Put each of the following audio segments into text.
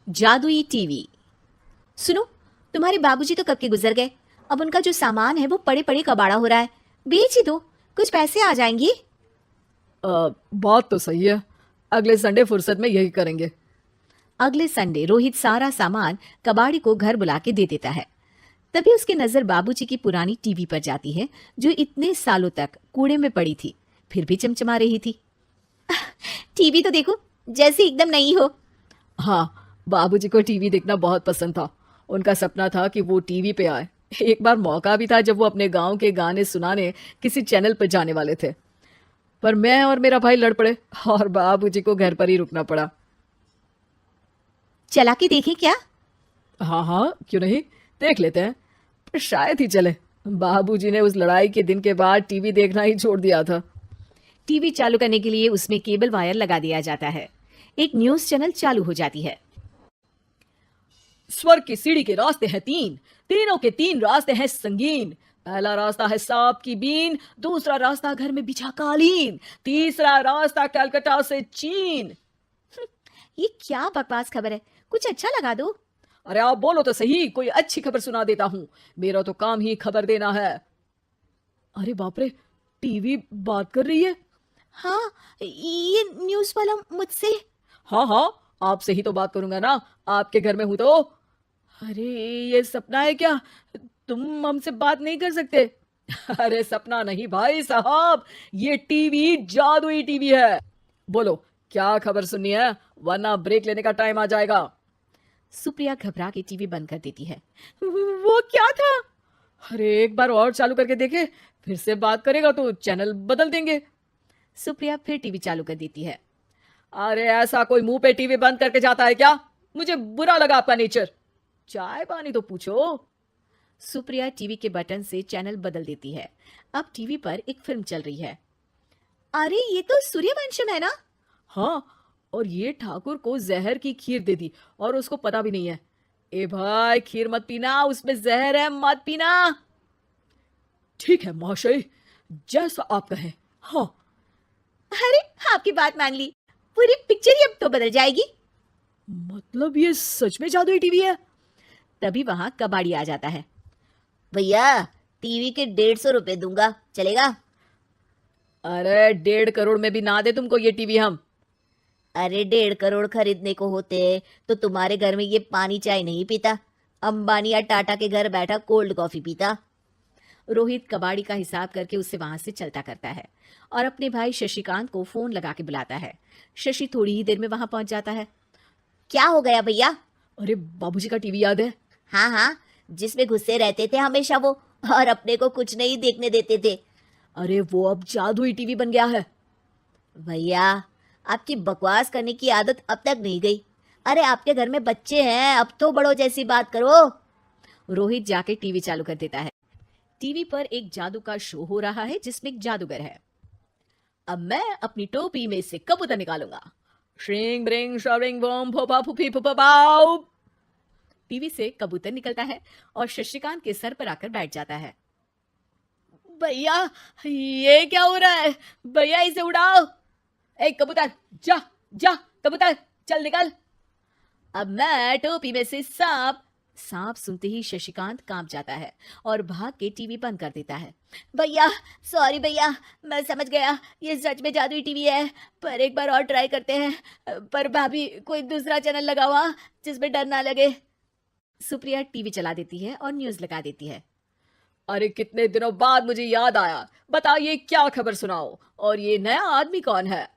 जादुई टीवी। सुनो, तुम्हारे बाबूजी तो कब के गुजर गए। अब उनका जो सामान है वो पड़े पड़े कबाड़ा हो रहा है। बेच ही दो, कुछ पैसे आ जाएंगी। बात तो सही है। अगले संडे फुर्सत में यही करेंगे। अगले संडे रोहित सारा सामान कबाड़ी को घर बुला के दे देता है। तभी उसकी नजर बाबूजी की पुरानी टीवी पर जाती है, जो इतने सालों तक कूड़े में पड़ी थी, फिर भी चमचमा रही थी। टीवी तो देखो, जैसे एकदम नई हो। हाँ, बाबूजी को टीवी देखना बहुत पसंद था। उनका सपना था कि वो टीवी पे आए। एक बार मौका भी था जब वो अपने गांव के गाने सुनाने किसी चैनल पर जाने वाले थे, पर मैं और मेरा भाई लड़ पड़े और बाबूजी को घर पर ही रुकना पड़ा। चला के देखें क्या? हाँ हाँ, क्यों नहीं, देख लेते हैं। पर शायद ही चले। बाबूजी ने उस लड़ाई के दिन के बाद टीवी देखना ही छोड़ दिया था। टीवी चालू करने के लिए उसमें केबल वायर लगा दिया जाता है। एक न्यूज चैनल चालू हो जाती है। स्वर्ग की सीढ़ी के रास्ते हैं तीन, तीनों के तीन रास्ते हैं संगीन। पहला रास्ता है सांप की बीन, दूसरा रास्ता घर में बिछा कालीन, तीसरा रास्ता कलकत्ता से चीन। ये क्या बकवास खबर है, कुछ अच्छा लगा दो। अरे आप बोलो तो सही, कोई अच्छी खबर सुना देता हूं। मेरा तो काम ही खबर देना है। अरे बाप रे, टीवी बात कर रही है। हाँ, ये न्यूज वाला मुझसे। हाँ हाँ, आपसे ही तो बात करूंगा ना, आपके घर में हूं तो। अरे ये सपना है क्या? तुम हमसे बात नहीं कर सकते? अरे सपना नहीं भाई साहब, ये टीवी जादुई टीवी है। बोलो क्या खबर सुननी है, वरना ब्रेक लेने का टाइम आ जाएगा। सुप्रिया घबरा के टीवी बंद कर देती है। वो क्या था? अरे एक बार और चालू करके देखे, फिर से बात करेगा तो चैनल बदल देंगे। सुप्रिया फिर टीवी चालू कर देती है। अरे ऐसा कोई मुंह पे टीवी बंद करके जाता है क्या? मुझे बुरा लगा आपका नेचर। चाय पानी तो पूछो। सुप्रिया टीवी के बटन से चैनल बदल देती है। अब टीवी पर एक फिल्म चल रही है। अरे ये तो सूर्यवंशम है ना? हाँ, और ये ठाकुर को जहर की खीर दे दी और उसको पता भी नहीं है। ए भाई, खीर मत पीना, उसमें जहर है, मत पीना। ठीक है महाशय, जैसा आप कहें। हाँ। अरे आपकी बात मान ली, पूरी पिक्चर ही अब तो बदल जाएगी। मतलब ये सच में जादुई टीवी है? तभी वहां कबाड़ी आ जाता है। भैया, टीवी के 150 रुपए दूंगा, चलेगा? अरे 1.5 करोड़ में भी ना दे तुमको ये टीवी हम। अरे 1.5 करोड़ खरीदने को होते तो तुम्हारे घर में ये पानी चाय नहीं पीता, अंबानी या टाटा के घर बैठा कोल्ड कॉफी पीता। रोहित कबाड़ी का हिसाब करके उससे वहां से चलता करता है और अपने भाई शशिकांत को फोन लगा के बुलाता है। शशि थोड़ी ही देर में वहां पहुंच जाता है। क्या हो गया भैया? अरे बाबूजी का टीवी याद है? हाँ हाँ, जिसमें घुसे रहते थे हमेशा वो, और अपने को कुछ नहीं देखने देते थे। अरे वो अब जादुई टीवी बन गया है। भैया, आपकी बकवास करने की आदत अब तक नहीं गई। अरे आपके घर में बच्चे हैं, अब तो बड़ों जैसी बात करो। रोहित जाके टीवी चालू कर देता है। टीवी पर एक जादू का शो हो रहा है जिसमें एक जादूगर है। अब मैं अपनी टोपी में से कबूतर निकालूंगा। श्रिंग ब्रिंग श्रिंग बम फोपा फुफी फुफा पाउ। टीवी से कबूतर निकलता है और शशिकांत के सर पर आकर बैठ जाता है। भैया ये क्या हो रहा है? भैया इसे उड़ाओ। ए कबूतर, जा जा, कबूतर चल निकल। अब मैं टोपी में से सांप सुनते ही शशिकांत कांप जाता है और भाग के टीवी बंद कर देता है। भैया सॉरी भैया, मैं समझ गया ये सच में जादुई टीवी है, पर एक बार और ट्राई करते हैं। पर भाभी, कोई दूसरा चैनल लगाओ हाँ, जिसमें डर ना लगे। सुप्रिया टीवी चला देती है और न्यूज लगा देती है। अरे कितने दिनों बाद मुझे याद आया, बताइए क्या खबर सुनाओ। और ये नया आदमी कौन है?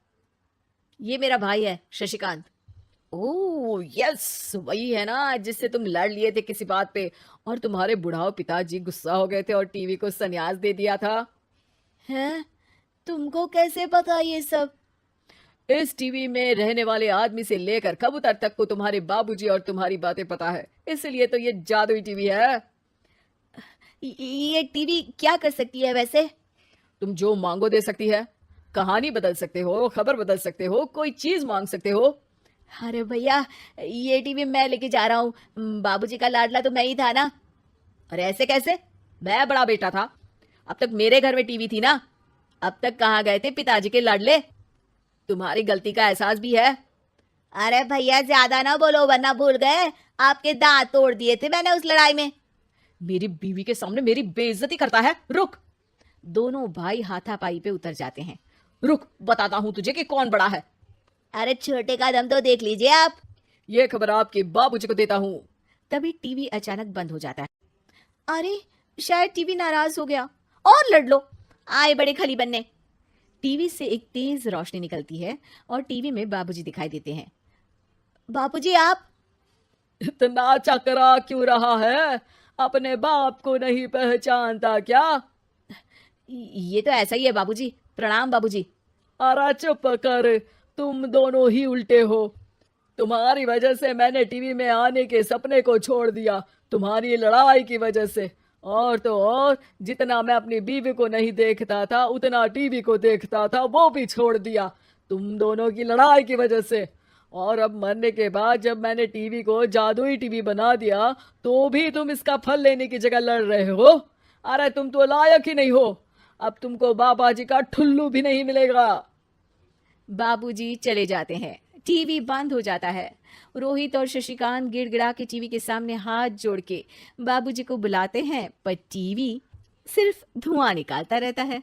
ये मेरा भाई है शशिकांत। ओह यस, वही है ना जिससे तुम लड़ लिए थे किसी बात पे, और तुम्हारे बुढ़ाओ पिताजी गुस्सा हो गए थे और टीवी को संन्यास दे दिया था। हैं? तुमको कैसे पता ये सब? इस टीवी में रहने वाले आदमी से लेकर कबूतर तक को तुम्हारे बाबूजी और तुम्हारी बातें पता है, इसलिए तो ये जादुई टीवी है। ये टीवी क्या कर सकती है वैसे? तुम जो मांगो दे सकती है। कहानी बदल सकते हो, खबर बदल सकते हो, कोई चीज मांग सकते हो। अरे भैया, ये टीवी मैं लेके जा रहा हूँ, बाबूजी का लाडला तो मैं ही था ना। अरे ऐसे कैसे? मैं बड़ा बेटा था, अब तक मेरे घर में टीवी थी ना। अब तक कहाँ गए थे पिताजी के लाडले? तुम्हारी गलती का एहसास भी है। अरे भैया ज्यादा ना बोलो वरना भूल गए आपके दांत तोड़ दिए थे मैंने उस लड़ाई में। मेरी बीवी के सामने मेरी बेइज्जती करता है। रुक दोनों भाई हाथापाई पे उतर जाते हैं। रुक, बताता हूँ तुझे कि कौन बड़ा है। अरे छोटे का दम तो देख लीजिए आप। ये खबर आपके बाबूजी को देता हूँ। तभी टीवी अचानक बंद हो जाता है। अरे शायद टीवी नाराज हो गया। और लड़ लो। आए बड़े खली बनने। टीवी से एक तेज रोशनी निकलती है और टीवी में बाबूजी दिखाई देते हैं। बापूजी आप। इतना चकरा क्यों रहा है? अपने बाप को नहीं पहचानता क्या? ये तो ऐसा ही है बाबूजी। प्रणाम बाबूजी। अरे चुप कर, तुम दोनों ही उल्टे हो। तुम्हारी वजह से मैंने टीवी में आने के सपने को छोड़ दिया, तुम्हारी लड़ाई की वजह से। और तो और, जितना मैं अपनी बीवी को नहीं देखता था उतना टीवी को देखता था, वो भी छोड़ दिया तुम दोनों की लड़ाई की वजह से। और अब मरने के बाद जब मैंने टीवी को जादुई टीवी बना दिया तो भी तुम इसका फल लेने की जगह लड़ रहे हो। अरे तुम तो लायक ही नहीं हो। अब तुमको बाबा जी का ठुल्लू भी नहीं मिलेगा। बाबूजी चले जाते हैं। टीवी बंद हो जाता है। रोहित और शशिकांत गिड़गिड़ा के टीवी के सामने हाथ जोड़ के बाबूजी को बुलाते हैं, पर टीवी सिर्फ धुआं निकालता रहता है।